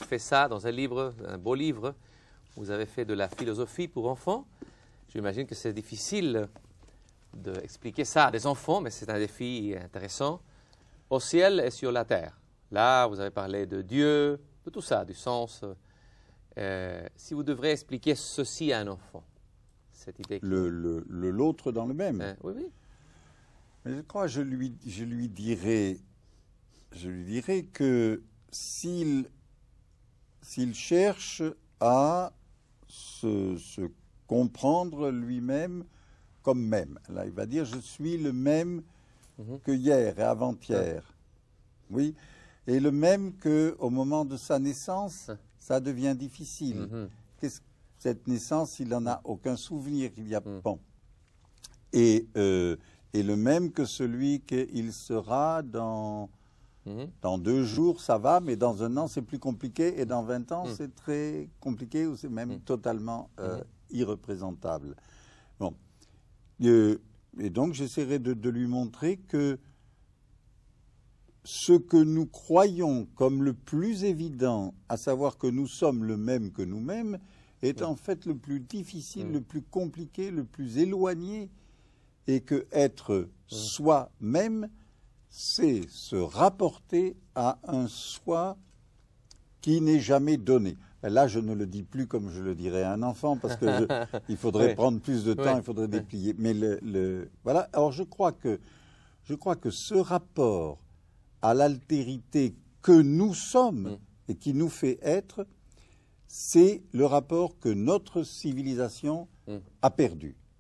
fait ça dans un livre, un beau livre. Vous avez fait de la philosophie pour enfants. J'imagine que c'est difficile d'expliquer ça à des enfants, mais c'est un défi intéressant. Au ciel et sur la terre. Là, vous avez parlé de Dieu, de tout ça, du sens. Si vous devrez expliquer ceci à un enfant, cette idée. L'autre dans le même. Oui, oui. Mais je crois, je lui dirais que s'il cherche à se comprendre lui-même comme même, là il va dire je suis le même que hier et avant-hier, oui, et le même qu'au moment de sa naissance, ça devient difficile. Cette naissance, il n'en a aucun souvenir, il y a bon. Et le même que celui qu'il sera dans 2 jours, ça va, mais dans 1 an, c'est plus compliqué, et dans 20 ans, c'est très compliqué, ou c'est même totalement irreprésentable. Bon. Et donc, j'essaierai de lui montrer que ce que nous croyons comme le plus évident, à savoir que nous sommes le même que nous-mêmes, est en fait le plus difficile, le plus compliqué, le plus éloigné, et que être soi-même, c'est se rapporter à un soi qui n'est jamais donné. Là, je ne le dis plus comme je le dirais à un enfant, parce que il faudrait prendre plus de temps, il faudrait déplier. Mais voilà. Alors, je crois que ce rapport à l'altérité que nous sommes et qui nous fait être, c'est le rapport que notre civilisation a perdu.